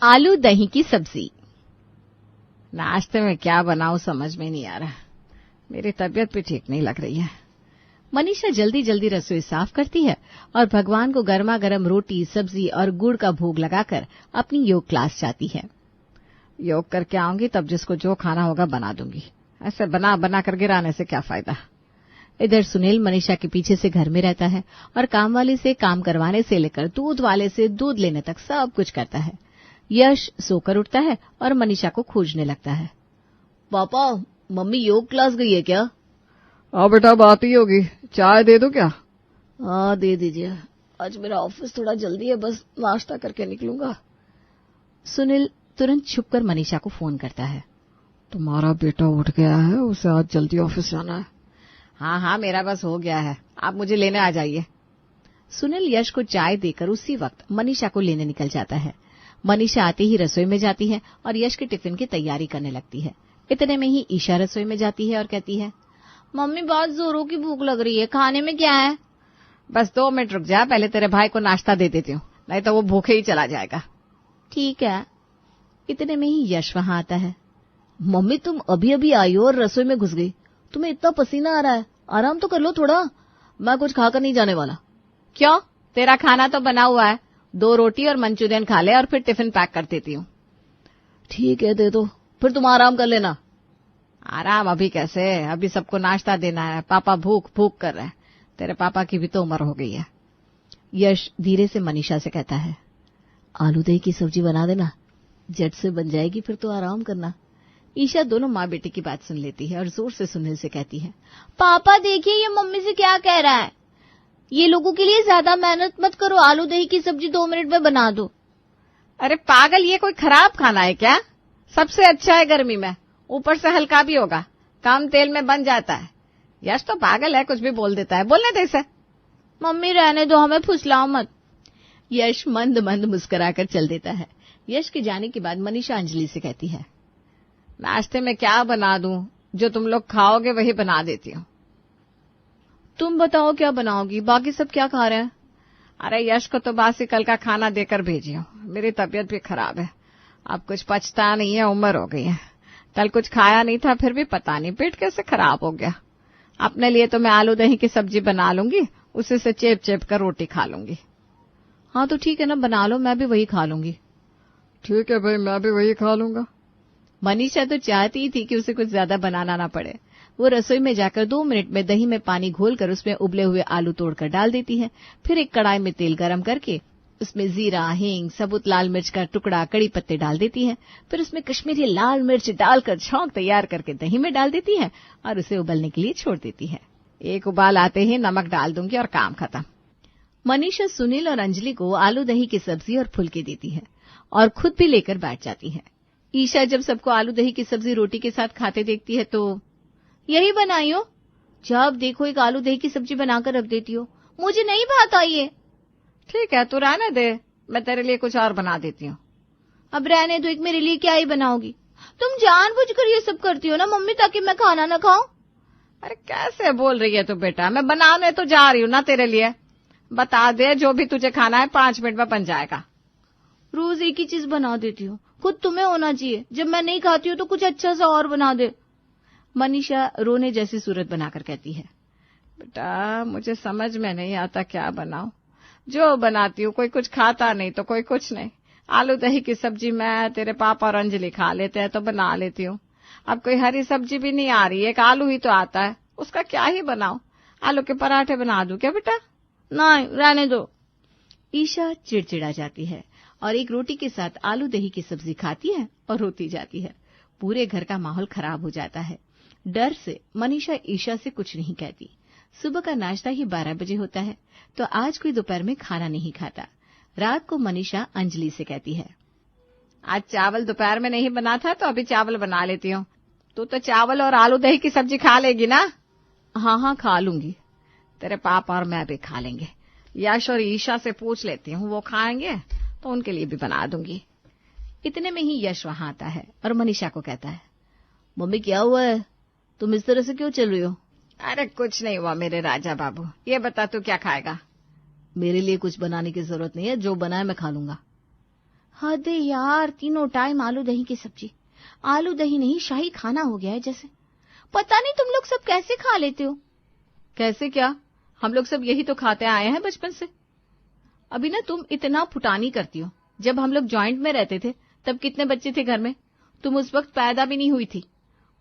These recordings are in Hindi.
आलू दही की सब्जी। नाश्ते में क्या बनाऊं समझ में नहीं आ रहा। मेरी तबीयत भी ठीक नहीं लग रही है। मनीषा जल्दी जल्दी रसोई साफ करती है और भगवान को गर्मा गर्म रोटी, सब्जी और गुड़ का भोग लगाकर अपनी योग क्लास जाती है। योग करके आऊंगी तब जिसको जो खाना होगा बना दूंगी। ऐसे बना बना कर गिराने से क्या फायदा। इधर सुनील मनीषा के पीछे से घर में रहता है और काम वाले से काम करवाने से लेकर दूध वाले से दूध लेने तक सब कुछ करता है। यश सोकर उठता है और मनीषा को खोजने लगता है। पापा, मम्मी योग क्लास गई है क्या? हाँ बेटा, बात ही होगी। चाय दे दो क्या? हाँ दे दीजिए। आज मेरा ऑफिस थोड़ा जल्दी है, बस नाश्ता करके निकलूंगा। सुनील तुरंत छुपकर मनीषा को फोन करता है। तुम्हारा बेटा उठ गया है, उसे आज जल्दी ऑफिस जाना है। हाँ हाँ, मेरा बस हो गया है, आप मुझे लेने आ जाइए। सुनील यश को चाय देकर उसी वक्त मनीषा को लेने निकल जाता है। मनीषा आते ही रसोई में जाती है और यश के टिफिन की तैयारी करने लगती है। इतने में ही ईशा रसोई में जाती है और कहती है, मम्मी बहुत जोरों की भूख लग रही है, खाने में क्या है? बस 2 मिनट रुक जा, पहले तेरे भाई को नाश्ता दे देती हूँ, नहीं तो वो भूखे ही चला जाएगा। ठीक है। इतने में ही यश वहां आता है। मम्मी तुम अभी अभी आई हो और रसोई में घुस गई, तुम्हें इतना पसीना आ रहा है, आराम तो कर लो थोड़ा। मैं कुछ खाकर नहीं जाने वाला। क्यों? तेरा खाना तो बना हुआ है, 2 रोटी और मंचूरियन खा ले और फिर टिफिन पैक कर देती हूँ। ठीक है दे दो, फिर तुम आराम कर लेना। आराम अभी कैसे, अभी सबको नाश्ता देना है, पापा भूख भूख कर रहे हैं। तेरे पापा की भी तो उम्र हो गई है। यश धीरे से मनीषा से कहता है, आलू दही की सब्जी बना देना, झट से बन जाएगी, फिर तो आराम करना। ईशा दोनों माँ बेटे की बात सुन लेती है और जोर से सुनील से कहती है, पापा देखिए ये मम्मी से क्या कह रहा है, ये लोगों के लिए ज्यादा मेहनत मत करो, आलू दही की सब्जी 2 मिनट में बना दो। अरे पागल, ये कोई खराब खाना है क्या? सबसे अच्छा है गर्मी में, ऊपर से हल्का भी होगा, कम तेल में बन जाता है। यश तो पागल है, कुछ भी बोल देता है, बोलने दे इसे। मम्मी रहने दो, हमें फुसलाओ मत। यश मंद मंद मुस्कुराकर चल देता है। यश के जाने के बाद मनीषा अंजलि से कहती है, नाश्ते में क्या बना दूं, जो तुम लोग खाओगे वही बना देती हूँ। तुम बताओ क्या बनाओगी, बाकी सब क्या खा रहे हैं? अरे यश को तो बासी कल का खाना देकर भेजी हूँ, मेरी तबीयत भी खराब है, अब कुछ पचता नहीं है, उम्र हो गई है। कल कुछ खाया नहीं था, फिर भी पता नहीं पेट कैसे खराब हो गया। अपने लिए तो मैं आलू दही की सब्जी बना लूंगी, उसी से चेप चेप कर रोटी खा लूंगी। हाँ तो ठीक है ना, बना लो, मैं भी वही खा लूंगी। ठीक है भाई, मैं भी वही खा लूंगा। मनीषा तो चाहती ही थी कि उसे कुछ ज्यादा बनाना ना पड़े। वो रसोई में जाकर 2 मिनट में दही में पानी घोलकर उसमें उबले हुए आलू तोड़कर डाल देती है। फिर एक कढ़ाई में तेल गरम करके उसमें जीरा, हींग, सबूत लाल मिर्च का टुकड़ा, कड़ी पत्ते डाल देती है। फिर उसमें कश्मीरी लाल मिर्च डालकर छौंक तैयार करके दही में डाल देती है और उसे उबलने के लिए छोड़ देती है। एक उबाल आते ही नमक डाल दूंगी और काम खत्म। मनीषा सुनील और अंजलि को आलू दही की सब्जी और फुलके देती है और खुद भी लेकर बैठ जाती है। ईशा जब सबको आलू दही की सब्जी रोटी के साथ खाते देखती है तो, यही बनाई हो, जब देखो एक आलू दही की सब्जी बनाकर रख देती हो, मुझे नहीं भाता ये। ठीक है, तू रहने दे, मैं तेरे लिए कुछ और बना देती हूँ। अब रहने दो, एक मेरे लिए क्या ही बनाओगी? तुम जानबूझकर ये सब करती हो ना मम्मी, ताकि मैं खाना ना खाऊं। अरे कैसे बोल रही है तू बेटा, मैं बनाने तो जा रही हूँ ना तेरे लिए। बता दे, जो भी तुझे खाना है 5 मिनट में बन जाएगा। रोज एक ही चीज बना देती हो, खुद तुम्हें होना चाहिए, जब मैं नहीं खाती हूँ तो कुछ अच्छा सा और बना दे। मनीषा रोने जैसी सूरत बनाकर कहती है, बेटा मुझे समझ में नहीं आता क्या बनाऊं, जो बनाती हूँ कोई कुछ खाता नहीं तो कोई कुछ नहीं। आलू दही की सब्जी मैं, तेरे पापा और अंजलि खा लेते हैं तो बना लेती हूँ। अब कोई हरी सब्जी भी नहीं आ रही, एक आलू ही तो आता है, उसका क्या ही बनाऊं? आलू के पराठे बना दूं क्या बेटा? नहीं, रहने दो। ईशा चिड़चिड़ा जाती है और एक रोटी के साथ आलू दही की सब्जी खाती है और रोती जाती है। पूरे घर का माहौल खराब हो जाता है। डर से मनीषा ईशा से कुछ नहीं कहती। सुबह का नाश्ता ही 12 बजे होता है तो आज कोई दोपहर में खाना नहीं खाता। रात को मनीषा अंजलि से कहती है, आज चावल दोपहर में नहीं बना था तो अभी चावल बना लेती हूँ। तू तो चावल और आलू दही की सब्जी खा लेगी ना? हाँ हाँ खा लूंगी। तेरे पापा और मैं भी खा लेंगे। यश और ईशा से पूछ लेती हूँ, वो खाएंगे तो उनके लिए भी बना दूंगी। इतने में ही यश वहां आता है और मनीषा को कहता है, मम्मी क्या हुआ है, तुम इस तरह से क्यों चल रही हो? अरे कुछ नहीं हुआ मेरे राजा बाबू, ये बता तू क्या खाएगा? मेरे लिए कुछ बनाने की जरूरत नहीं है, जो बनाए मैं खा लूंगा। हद है यार, तीनों टाइम आलू दही की सब्जी। आलू दही नहीं, शाही खाना हो गया है जैसे। पता नहीं तुम लोग सब कैसे खा लेते हो। कैसे क्या, हम लोग सब यही तो खाते आए हैं बचपन से। अभी ना तुम इतना फुटानी करती हो। जब हम लोग जॉइंट में रहते थे तब कितने बच्चे थे घर में? तुम उस वक्त पैदा भी नहीं हुई थी।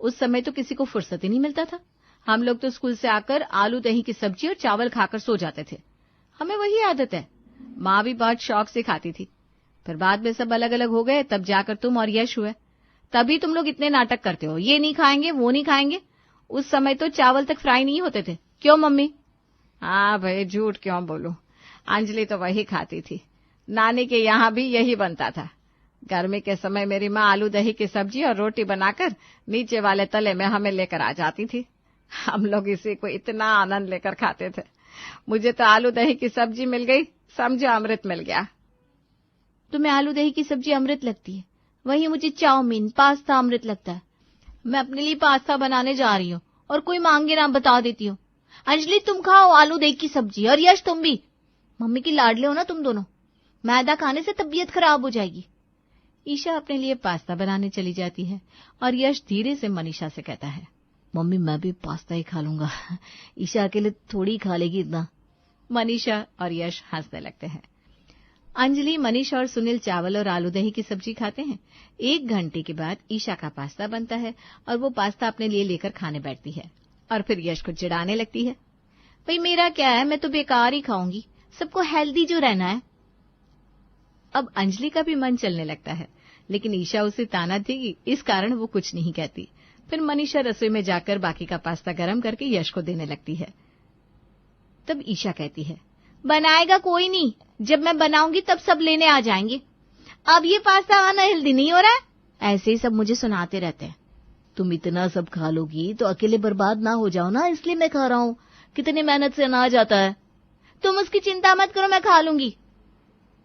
उस समय तो किसी को फुर्सत ही नहीं मिलता था। हम लोग तो स्कूल से आकर आलू दही की सब्जी और चावल खाकर सो जाते थे। हमें वही आदत है। माँ भी बहुत शौक से खाती थी। फिर बाद में सब अलग अलग हो गए, तब जाकर तुम और यश हुए। तभी तुम लोग इतने नाटक करते हो, ये नहीं खाएंगे वो नहीं खाएंगे। उस समय तो चावल तक फ्राई नहीं होते थे, क्यों मम्मी? हाँ भाई, झूठ क्यों बोलूं, अंजलि तो वही खाती थी। नानी के यहाँ भी यही बनता था। गर्मी के समय मेरी माँ आलू दही की सब्जी और रोटी बनाकर नीचे वाले तले में हमें लेकर आ जाती थी। हम लोग इसी को इतना आनंद लेकर खाते थे। मुझे तो आलू दही की सब्जी मिल गई, समझो अमृत मिल गया। तुम्हें आलू दही की सब्जी अमृत लगती है, वही मुझे चाउमीन पास्ता अमृत लगता है। मैं अपने लिए पास्ता बनाने जा रही हूँ और कोई मांगे ना बता देती हूँ। अंजलि तुम खाओ आलू दही की सब्जी, और यश तुम भी। मम्मी की लाडले हो ना तुम दोनों, मैदा खाने से तबीयत खराब हो जाएगी। ईशा अपने लिए पास्ता बनाने चली जाती है और यश धीरे से मनीषा से कहता है, मम्मी मैं भी पास्ता ही खा लूंगा, ईशा अकेले थोड़ी खा लेगी इतना। मनीषा और यश हंसने लगते हैं। अंजलि, मनीषा और सुनील चावल और आलू दही की सब्जी खाते हैं। 1 घंटे के बाद ईशा का पास्ता बनता है और वो पास्ता अपने लिए लेकर खाने बैठती है और फिर यश को चिढ़ाने लगती है, भाई मेरा क्या है, मैं तो बेकार ही खाऊंगी, सबको हेल्दी जो रहना है। अब अंजलि का भी मन चलने लगता है, लेकिन ईशा उसे ताना देगी, इस कारण वो कुछ नहीं कहती। फिर मनीषा रसोई में जाकर बाकी का पास्ता गर्म करके यश को देने लगती है। तब ईशा कहती है, बनाएगा कोई नहीं, जब मैं बनाऊंगी तब सब लेने आ जाएंगे। अब ये पास्ता अनहेल्दी नहीं हो रहा है, ऐसे ही सब मुझे सुनाते रहते हैं। तुम इतना सब खा लोगी तो अकेले बर्बाद ना हो जाओ ना, इसलिए मैं खा रहा हूँ। कितनी मेहनत से अनाज आता है। तुम उसकी चिंता मत करो, मैं खा लूंगी।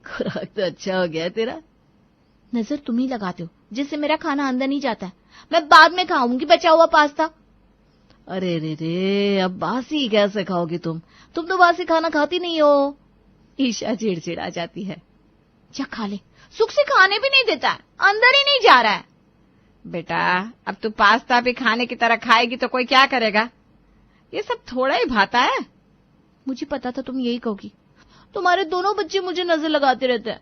खुराक तो अच्छा हो गया तेरा। नजर तुम ही लगाते हो, जिससे मेरा खाना अंदर नहीं जाता है। मैं बाद में खाऊंगी बचा हुआ पास्ता। अरे रे रे, अब बासी कैसे खाओगी तुम तो बासी खाना खाती नहीं हो। ईशा चिड़चिड़ा जाती है। जा खा ले, सुख से खाने भी नहीं देता है, अंदर ही नहीं जा रहा है। बेटा अब तू पास्ता भी खाने की तरह खाएगी तो कोई क्या करेगा? ये सब थोड़ा ही भाता है। मुझे पता था तुम यही कहोगी, तुम्हारे दोनों बच्चे मुझे नजर लगाते रहते हैं।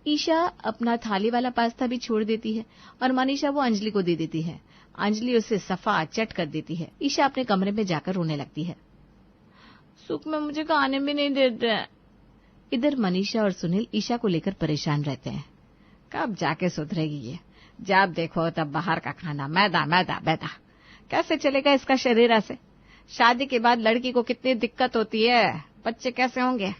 ईशा अपना थाली वाला पास्ता भी छोड़ देती है और मनीषा वो अंजलि को दे देती है। अंजलि उसे सफा चट कर देती है। ईशा अपने कमरे में जाकर रोने लगती है। सुख में मुझे खाने भी नहीं देते हैं। इधर मनीषा और सुनील ईशा को लेकर परेशान रहते हैं। कब जाके सुधरेगी ये? जब देखो तब बाहर का खाना, मैदा मैदा मैदा। कैसे चलेगा इसका शरीर ऐसे? शादी के बाद लड़की को कितनी दिक्कत होती है, बच्चे कैसे होंगे?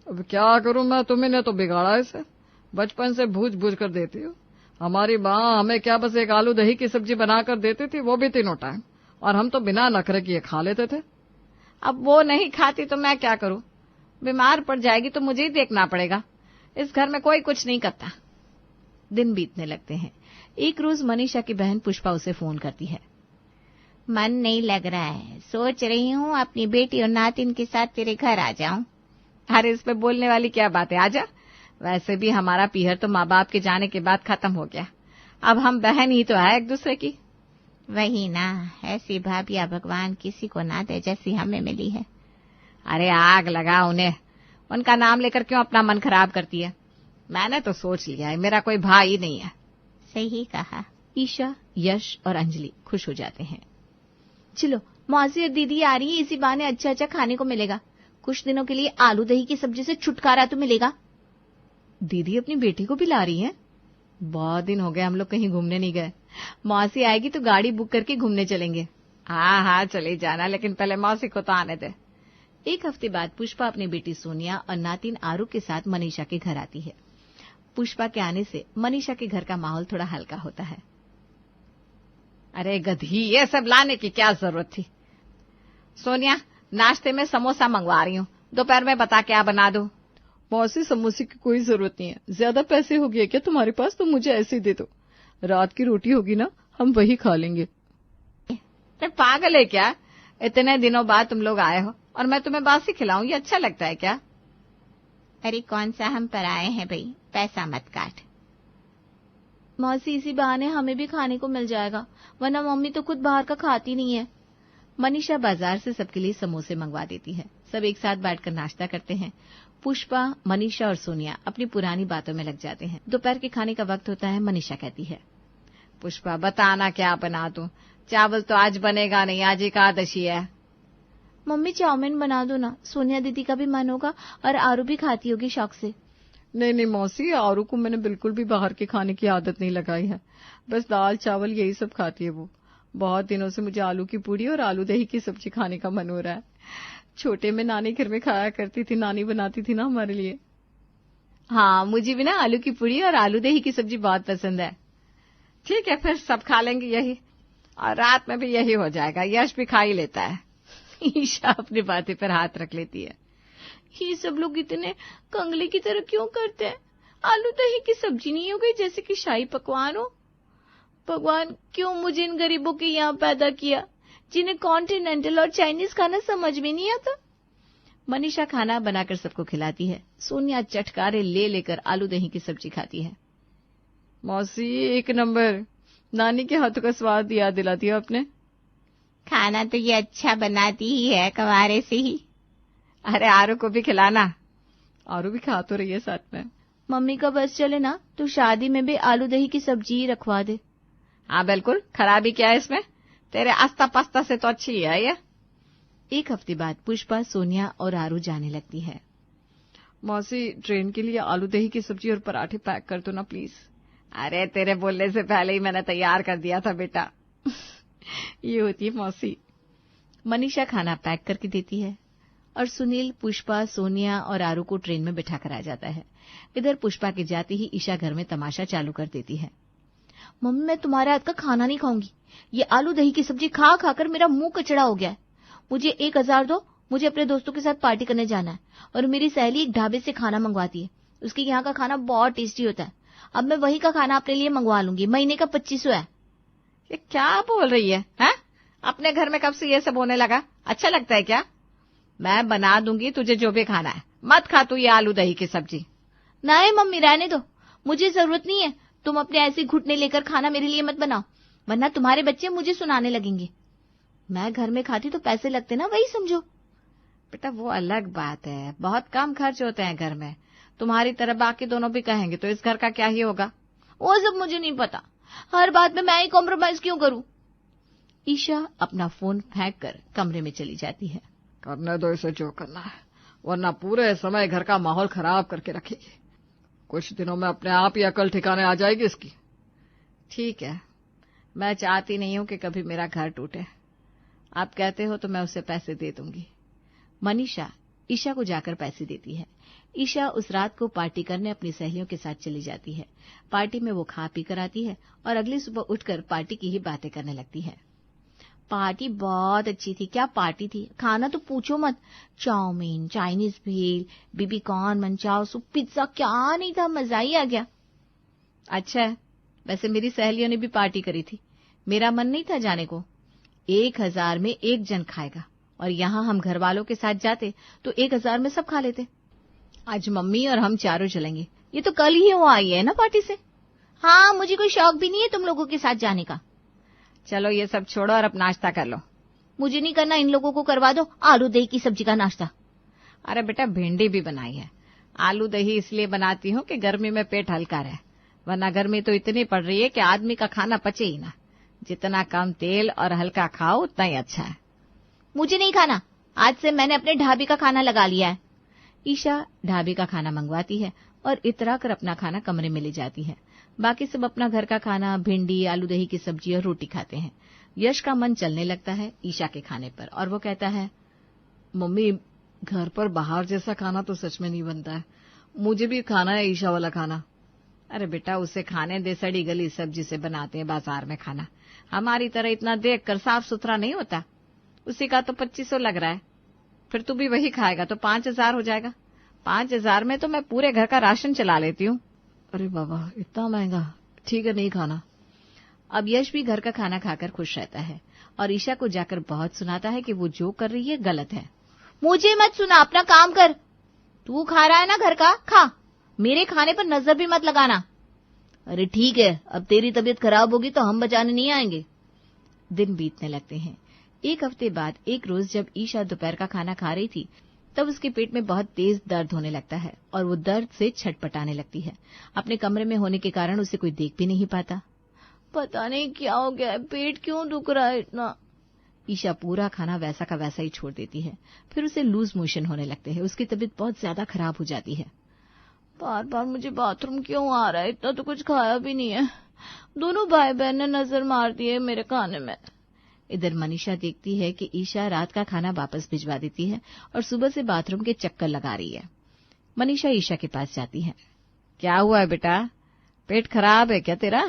अब क्या करूं मैं, तुम्ही ने तो बिगाड़ा इसे। बचपन से भूज भूज कर देती हो। हमारी माँ हमें क्या बस एक आलू दही की सब्जी बनाकर देती थी, वो भी तीनों टाइम, और हम तो बिना नखरे किए खा लेते थे। अब वो नहीं खाती तो मैं क्या करूं? बीमार पड़ जाएगी तो मुझे ही देखना पड़ेगा। इस घर में कोई कुछ नहीं करता। दिन बीतने लगते हैं। एक रोज मनीषा की बहन पुष्पा उसे फोन करती है। मन नहीं लग रहा है, सोच रही हूँ अपनी बेटी और नातिन के साथ तेरे घर आ जाऊं। अरे इस पे बोलने वाली क्या बात है, आजा। वैसे भी हमारा पीहर तो माँ बाप के जाने के बाद खत्म हो गया। अब हम बहन ही तो है एक दूसरे की। वही ना, ऐसी भाभिया भगवान किसी को ना दे जैसी हमें मिली है। अरे आग लगा उन्हें, उनका नाम लेकर क्यों अपना मन खराब करती है? मैंने तो सोच लिया है मेरा कोई भाई ही नहीं है। सही कहा। ईशा, यश और अंजलि खुश हो जाते हैं। चलो मौसी और दीदी आ रही है, इसी बहाने अच्छा अच्छा खाने को मिलेगा। कुछ दिनों के लिए आलू दही की सब्जी से छुटकारा तो मिलेगा। दीदी अपनी बेटी को भी ला रही है? बहुत दिन हो गए हम लोग कहीं घूमने नहीं गए। मौसी आएगी तो गाड़ी बुक करके घूमने चलेंगे। हाँ हाँ चले जाना, लेकिन पहले मौसी को तो आने दे। 1 हफ्ते बाद पुष्पा अपनी बेटी सोनिया और नातिन आरू के साथ मनीषा के घर आती है। पुष्पा के आने से मनीषा के घर का माहौल थोड़ा हल्का होता है। अरे गधी, ये सब लाने की क्या जरूरत थी? सोनिया, नाश्ते में समोसा मंगवा रही हूँ, दोपहर में बता क्या बना दूं? मौसी समोसे की कोई जरूरत नहीं है। ज्यादा पैसे हो गए क्या तुम्हारे पास? तो मुझे ऐसे ही दे दो। रात की रोटी होगी ना, हम वही खा लेंगे। पागल है क्या? इतने दिनों बाद तुम लोग आए हो और मैं तुम्हें बासी खिलाऊं, ये अच्छा लगता है क्या? अरे कौन सा हम पर आए हैं भाई, पैसा मत काट। मौसी इसी बहाने हमें भी खाने को मिल जाएगा, वरना मम्मी तो खुद बाहर का खाती नहीं है। मनीषा बाजार से सबके लिए समोसे मंगवा देती है। सब एक साथ बैठकर नाश्ता करते हैं। पुष्पा, मनीषा और सोनिया अपनी पुरानी बातों में लग जाते हैं। दोपहर के खाने का वक्त होता है। मनीषा कहती है, पुष्पा बताना क्या बना दूं? चावल तो आज बनेगा नहीं, आज एकादशी है। मम्मी चाउमीन बना दो ना, सोनिया दीदी का भी मन होगा और आरू भी खाती होगी शौक से। नहीं मौसी, आरू को मैंने बिल्कुल भी बाहर के खाने की आदत नहीं लगाई है, बस दाल चावल यही सब खाती है वो। बहुत दिनों से मुझे आलू की पूड़ी और आलू दही की सब्जी खाने का मन हो रहा है। छोटे में नानी घर में खाया करती थी, नानी बनाती थी ना हमारे लिए। हाँ, मुझे भी ना आलू की पूड़ी और आलू दही की सब्जी बहुत पसंद है। ठीक है, फिर सब खा लेंगे यही, और रात में भी यही हो जाएगा। यश भी खा ही लेता है। ईशा अपनी बातें पर हाथ रख लेती है। ये सब लोग इतने कंगले की तरह क्यों करते हैं? आलू दही की सब्जी नहीं हो गई जैसे कि शाही पकवान हो? भगवान, क्यों मुझे इन गरीबों के यहाँ पैदा किया, जिन्हें कॉन्टिनेंटल और चाइनीज खाना समझ में नहीं आता। मनीषा खाना बनाकर सबको खिलाती है। सोनिया चटकारे ले लेकर आलू दही की सब्जी खाती है। मौसी एक नंबर, नानी के हाथों का स्वाद याद दिला दिया आपने। खाना तो ये अच्छा बनाती ही है, कवारे से ही। अरे आरू को भी खिलाना। आरू भी खा तो रही है साथ में। मम्मी का बस चले ना तो शादी में भी आलू दही की सब्जी ही रखवा दे। हाँ बिल्कुल, खराबी क्या है इसमें? तेरे आस्ता पास्ता से तो अच्छी है ये। एक हफ्ते बाद पुष्पा, सोनिया और आरू जाने लगती है। मौसी ट्रेन के लिए आलू दही की सब्जी और पराठे पैक कर दो ना प्लीज। अरे तेरे बोलने से पहले ही मैंने तैयार कर दिया था बेटा। ये होती है मौसी। मनीषा खाना पैक करके देती है और सुनील पुष्पा, सोनिया और आरू को ट्रेन में बिठा कर आ जाता है। इधर पुष्पा के जाते ही ईशा घर में तमाशा चालू कर देती है। मम्मी, मैं तुम्हारे हाथ का खाना नहीं खाऊंगी। ये आलू दही की सब्जी खा खाकर मेरा मुंह कचड़ा हो गया है। मुझे 1000 दो, मुझे अपने दोस्तों के साथ पार्टी करने जाना है। और मेरी सहेली एक ढाबे से खाना मंगवाती है, उसके यहाँ का खाना बहुत टेस्टी होता है। अब मैं वही का खाना अपने लिए मंगवा लूंगी। महीने का 2500 है। ये क्या बोल रही है, हैं? अपने घर में कब से ये सब होने लगा? अच्छा लगता है क्या? मैं बना दूंगी तुझे जो भी खाना है, मत खा तू ये आलू दही की सब्जी। नहीं मम्मी, रहने दो, मुझे जरूरत नहीं है। तुम अपने ऐसे घुटने लेकर खाना मेरे लिए मत बनाओ, वरना तुम्हारे बच्चे मुझे सुनाने लगेंगे। मैं घर में खाती तो पैसे लगते ना, वही समझो। बेटा वो अलग बात है, बहुत कम खर्च होते हैं घर में। तुम्हारी तरह बाकी दोनों भी कहेंगे तो इस घर का क्या ही होगा। वो सब मुझे नहीं पता, हर बात में मैं ही कॉम्प्रोमाइज क्यों करूं? ईशा अपना फोन फेंक कर कमरे में चली जाती है। करने दो इसे जो करना है, वरना पूरे समय घर का माहौल खराब करके रखेगी। कुछ दिनों में अपने आप ही अकल ठिकाने आ जाएगी इसकी। ठीक है, मैं चाहती नहीं हूं कि कभी मेरा घर टूटे। आप कहते हो तो मैं उसे पैसे दे दूंगी। मनीषा ईशा को जाकर पैसे देती है। ईशा उस रात को पार्टी करने अपनी सहेलियों के साथ चली जाती है। पार्टी में वो खा पी कर आती है और अगली सुबह उठकर पार्टी की ही बातें करने लगती है। पार्टी बहुत अच्छी थी। क्या पार्टी थी, खाना तो पूछो मत। चाउमीन, चाइनीज भेल, बीबी कॉर्न, मंचाओ, सूप, पिज्जा, क्या नहीं था, मजा ही आ गया। अच्छा है, वैसे मेरी सहेलियों ने भी पार्टी करी थी, मेरा मन नहीं था जाने को। 1000 में 1 जन खाएगा, और यहाँ हम घर वालों के साथ जाते तो 1000 में सब खा लेते। आज मम्मी और हम चारों चलेंगे। ये तो कल ही वो आई है ना पार्टी से। हाँ, मुझे कोई शौक भी नहीं है तुम लोगों के साथ जाने का। चलो ये सब छोड़ो और अब नाश्ता कर लो। मुझे नहीं करना, इन लोगों को करवा दो आलू दही की सब्जी का नाश्ता। अरे बेटा भिंडी भी बनाई है। आलू दही इसलिए बनाती हूँ कि गर्मी में पेट हल्का रहे, वरना गर्मी तो इतनी पड़ रही है कि आदमी का खाना पचे ही ना। जितना कम तेल और हल्का खाओ उतना ही अच्छा है। मुझे नहीं खाना, आज से मैंने अपने ढाबे का खाना लगा लिया है। ईशा ढाबे का खाना मंगवाती है और इतरा कर अपना खाना कमरे में ले जाती है। बाकी सब अपना घर का खाना, भिंडी, आलू दही की सब्जी और रोटी खाते हैं। यश का मन चलने लगता है ईशा के खाने पर और वो कहता है, मम्मी घर पर बाहर जैसा खाना तो सच में नहीं बनता है, मुझे भी खाना है ईशा वाला खाना। अरे बेटा उसे खाने दे, सड़ी गली सब्जी से बनाते हैं बाजार में खाना। हमारी तरह इतना देखकर साफ सुथरा नहीं होता। उसी का तो 2500 लग रहा है, फिर तू भी वही खाएगा तो 5000 हो जाएगा। 5000 में तो मैं पूरे घर का राशन चला लेती हूँ। अरे बाबा इतना महंगा, ठीक है नहीं खाना। अब यश भी घर का खाना खाकर खुश रहता है और ईशा को जाकर बहुत सुनाता है कि वो जो कर रही है गलत है। मुझे मत सुना, अपना काम कर। तू खा रहा है ना घर का, खा। मेरे खाने पर नजर भी मत लगाना। अरे ठीक है, अब तेरी तबीयत खराब होगी तो हम बचाने नहीं आएंगे। दिन बीतने लगते हैं। एक हफ्ते बाद एक रोज जब ईशा दोपहर का खाना खा रही थी, तब उसके पेट में बहुत तेज दर्द होने लगता है और वो दर्द से छटपटाने लगती है। अपने कमरे में होने के कारण उसे कोई देख भी नहीं पाता। पता नहीं क्या हो गया है, पेट क्यों दुख रहा है इतना। ईशा पूरा खाना वैसा का वैसा ही छोड़ देती है। फिर उसे लूज मोशन होने लगते हैं। उसकी तबीयत बहुत ज्यादा खराब हो जाती है। बार बार मुझे बाथरूम क्यों आ रहा है, इतना तो कुछ खाया भी नहीं है। दोनों भाई बहन ने नजर मार दी है मेरे खाने में। इधर मनीषा देखती है कि ईशा रात का खाना वापस भिजवा देती है और सुबह से बाथरूम के चक्कर लगा रही है। मनीषा ईशा के पास जाती है। क्या हुआ है बेटा, पेट खराब है क्या तेरा?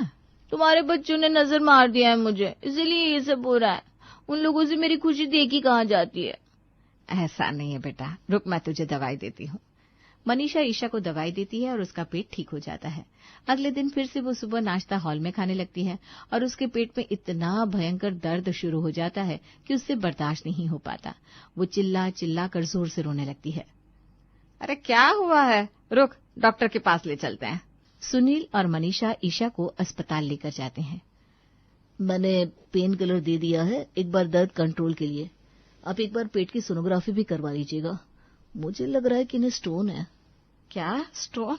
तुम्हारे बच्चों ने नजर मार दिया है मुझे, इसीलिए ये सब हो रहा है। उन लोगों से मेरी खुशी देखी कहाँ जाती है। ऐसा नहीं है बेटा, रुक मैं तुझे दवाई देती हूँ। मनीषा ईशा को दवाई देती है और उसका पेट ठीक हो जाता है। अगले दिन फिर से वो सुबह नाश्ता हॉल में खाने लगती है और उसके पेट में इतना भयंकर दर्द शुरू हो जाता है कि उससे बर्दाश्त नहीं हो पाता। वो चिल्ला चिल्ला कर जोर से रोने लगती है। अरे क्या हुआ है, रुक डॉक्टर के पास ले चलते हैं। सुनील और मनीषा ईशा को अस्पताल लेकर जाते हैं। मैंने पेन किलर दे दिया है, एक बार दर्द कंट्रोल के लिए। आप एक बार पेट की सोनोग्राफी भी करवा लीजिएगा। मुझे लग रहा है कि इन्हें स्टोन है। क्या स्टोन?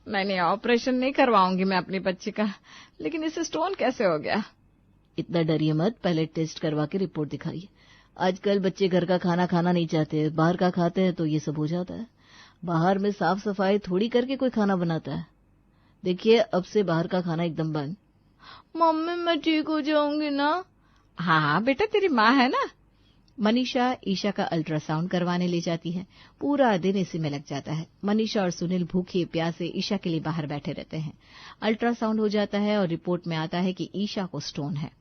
नहीं, ऑपरेशन नहीं करवाऊंगी मैं अपनी बच्ची का, लेकिन इसे स्टोन कैसे हो गया? इतना डरिए मत, पहले टेस्ट करवा के रिपोर्ट दिखाइए। आजकल बच्चे घर का खाना खाना नहीं चाहते, बाहर का खाते हैं तो ये सब हो जाता है। बाहर में साफ सफाई थोड़ी करके कोई खाना बनाता है। देखिए अब से बाहर का खाना एकदम बंद। मम्मी मैं ठीक हो जाऊंगी ना? हाँ हाँ बेटा, तेरी माँ है ना। मनीषा ईशा का अल्ट्रासाउंड करवाने ले जाती है। पूरा दिन इसी में लग जाता है। मनीषा और सुनील भूखे प्यासे ईशा के लिए बाहर बैठे रहते हैं। अल्ट्रासाउंड हो जाता है और रिपोर्ट में आता है कि ईशा को स्टोन है।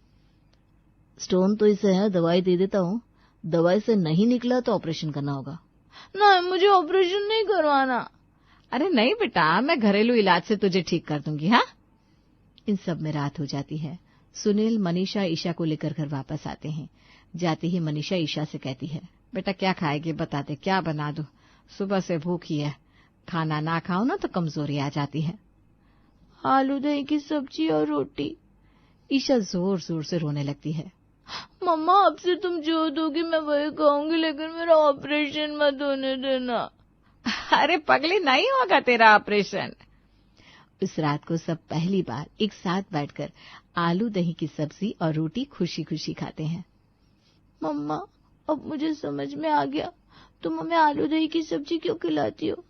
स्टोन तो इसे है, दवाई दे देता हूँ। दवाई से नहीं निकला तो ऑपरेशन करना होगा। नहीं, मुझे ऑपरेशन नहीं करवाना। अरे नहीं बेटा, मैं घरेलू इलाज से तुझे ठीक कर दूंगी। हाँ। इन सब में रात हो जाती है। सुनील मनीषा ईशा को लेकर घर वापस आते हैं। जाते ही मनीषा ईशा से कहती है, बेटा क्या खाएगी बता दे, क्या बना दूं? सुबह से भूखी है, खाना ना खाओ ना तो कमजोरी आ जाती है। आलू दही की सब्जी और रोटी। ईशा जोर जोर से रोने लगती है। मम्मा आपसे तुम जो दोगी मैं वही खाऊंगी, लेकिन मेरा ऑपरेशन मत होने देना। अरे पगली, नहीं होगा तेरा ऑपरेशन। उस रात को सब पहली बार एक साथ बैठकर आलू दही की सब्जी और रोटी खुशी खुशी खाते हैं। मम्मा अब मुझे समझ में आ गया, तुम हमें आलू दही की सब्जी क्यों खिलाती हो,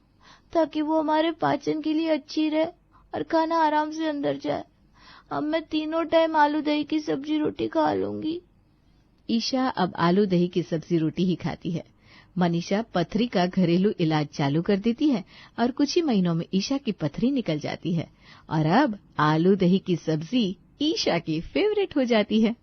ताकि वो हमारे पाचन के लिए अच्छी रहे और खाना आराम से अंदर जाए। अब मैं तीनों टाइम आलू दही की सब्जी रोटी खा लूंगी। ईशा अब आलू दही की सब्जी रोटी ही खाती है। मनीषा पथरी का घरेलू इलाज चालू कर देती है और कुछ ही महीनों में ईशा की पथरी निकल जाती है और अब आलू दही की सब्जी ईशा की फेवरेट हो जाती है।